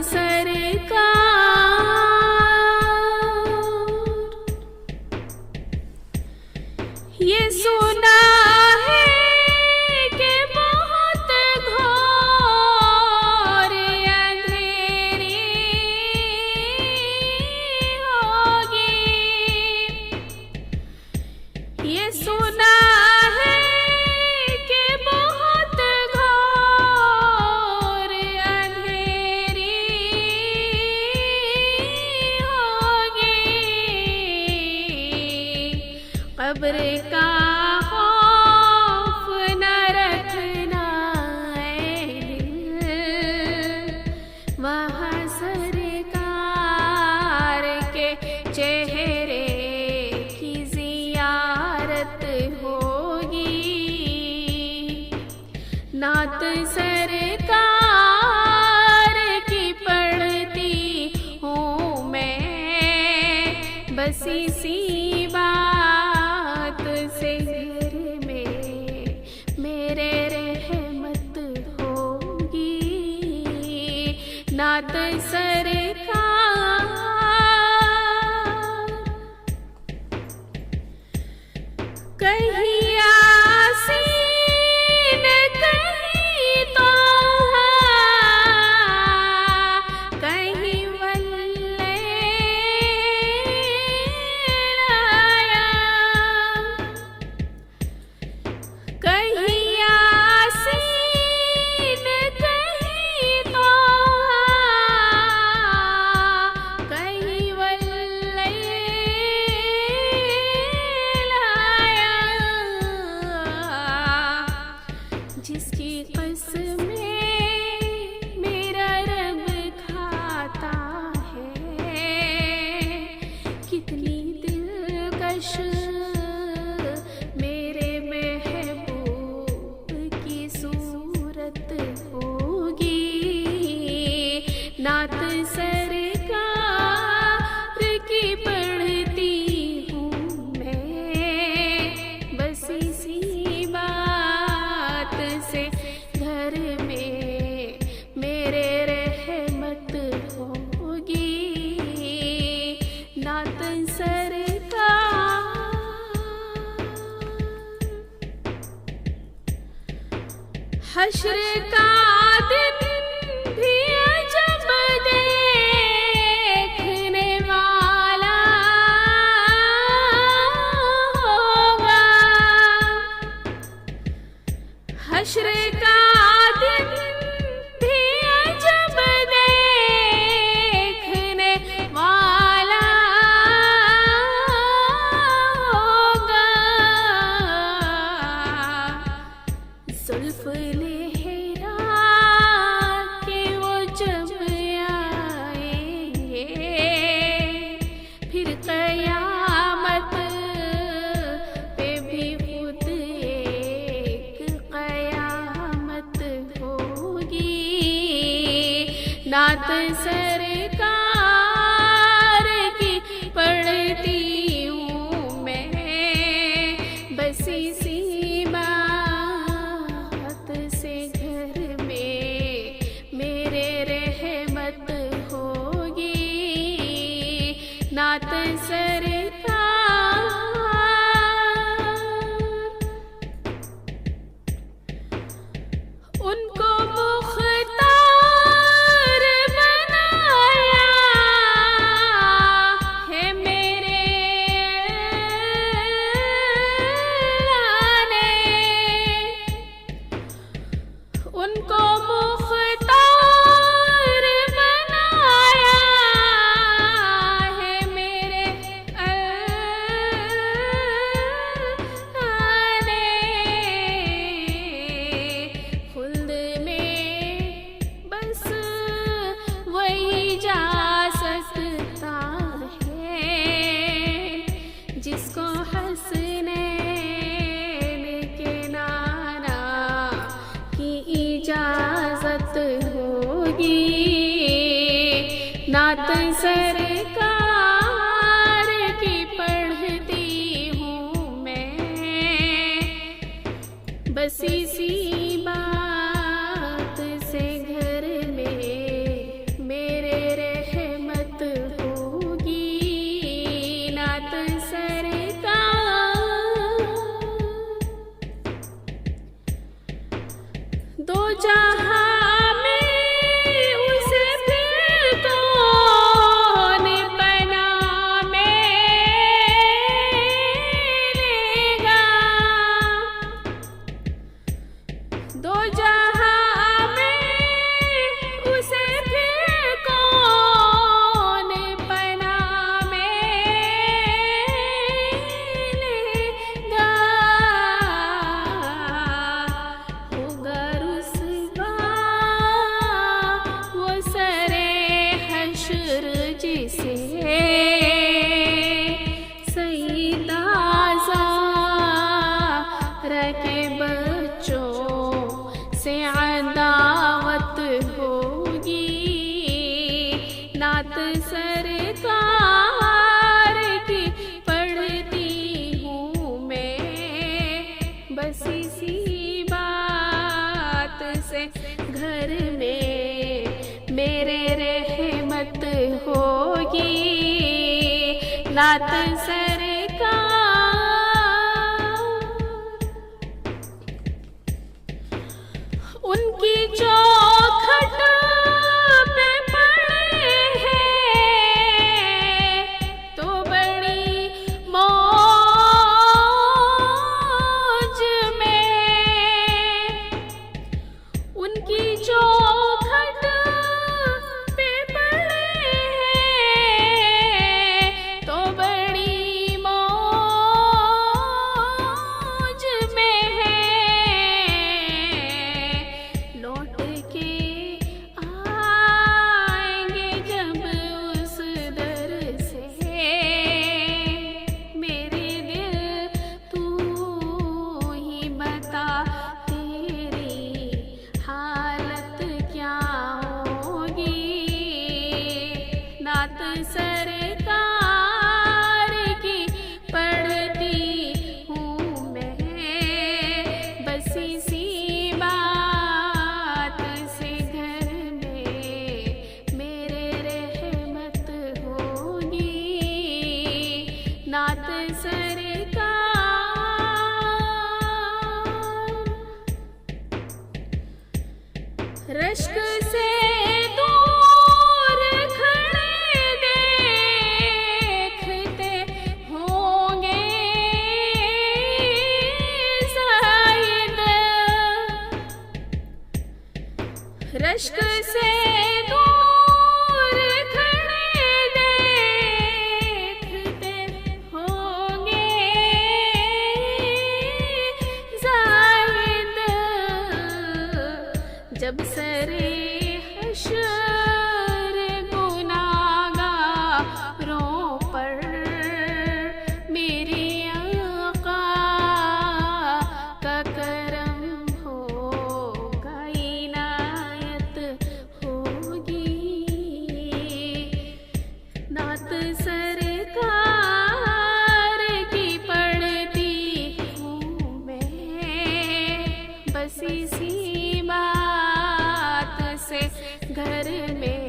सरकार। ये सुना है कि बहुत घोर अंधेरी होगी। ये सुना है कि बहुत घोर अंधेरी होगी। कब्र का खौफ न रखना ऐ दिल, वहाँ सरकार के चेहरे की जियारत होगी। नात सरकार की पढ़ती हूँ मैं, बस इसी बात से घर में मेरे रहमत होगी। नात सरकार। कहीं यासीन कहीं तोहा, कहीं वल्लैया, कहीं यासीन कहीं तोहा, कहीं वल्लैया। जिसकी कसमें मेरा रब खाता है, कितनी दिलकश मेरे महबूब की सूरत होगी। नात सरकार की पढ़ती हूँ मैं, बस इसी बात से घर में मेरे रहमत होगी। नात सरकार। हश्र का दिन भी अजब देखने वाला होगा। हश्र का दिन भी अजब देखने वाला होगा। जुल्फ लहरा के वो जब आएंगे, फिर कयामत पे भी खुद एक कयामत होगी। नात सरकार की पढ़ती हूँ मैं, बस इसी बात से घर में मेरे रहमत होगी। नात सरकार। उनको मुख्तार बनाया है मेरे अल्लाह ने। उनको मुख्तार बनाया है मेरे अल्लाह ने। खुल्द में बस वही जा सकता है, जिसको हसनैन के नाना की इजाजत होगी। नात सरकार की पढ़ती हूँ मैं, बस इसी बात से घर में जिसे सईदाजा रखे बच्चों से अदावत होगी। नात सरकार की पढ़ती हूँ मैं, बस इसी बात से घर में मेरे रहमत होगी। नात सरकार उनकी चौखट पे पड़े हैं तो बड़ी मौज में। उनकी चौखट पे पड़े हैं तो बड़ी मौज में है। लौट के आएंगे जब उस दर से, मेरे दिल तू ही बता तेरी हालत क्या होगी। नात सरकार की पढ़ती हूँ मैं, बस इसी बात से घर में मेरे रहमत होगी। नात सरकार रश्क से दूर खड़े देखते होंगे शायद। रश्क से दूर खड़े देखते होंगे शायद। जब सरे हश्र गुनाहगारों पर मेरे आका का करम होगा, इनायत होगी। नात सरकार की पढ़ती हूँ मैं, बस इसी बात से घर में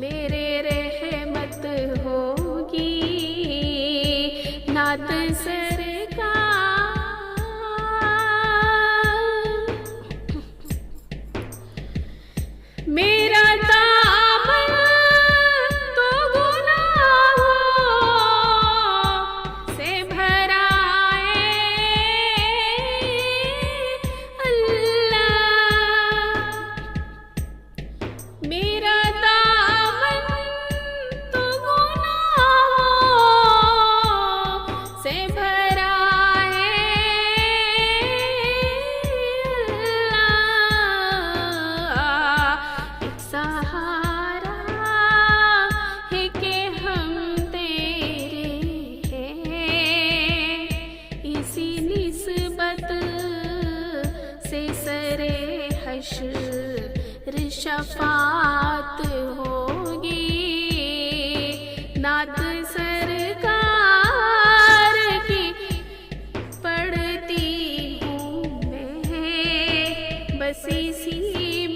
मेरे रहमत होगी। नात सरकार मेरा दामन तो गुनाहों से भरा है अल्लाह। मेरा दामन तो गुनाहों से भरा है अल्लाह। एक सहारा है कि हम तेरे हैं, इसी निस्बत से सरे हश्र शफात होगी। नात सरकार की पढ़ती हूँ मैं, बस इसी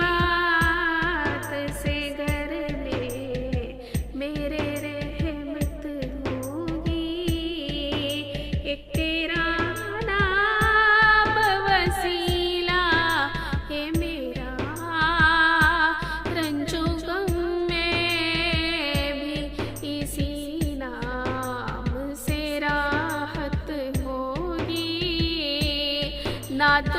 बात से घर में मेरे रहमत होगी। एक तेरा नाम वसीला है मेरा, रंजो गम में भी इसी नाम से राहत होगी। नात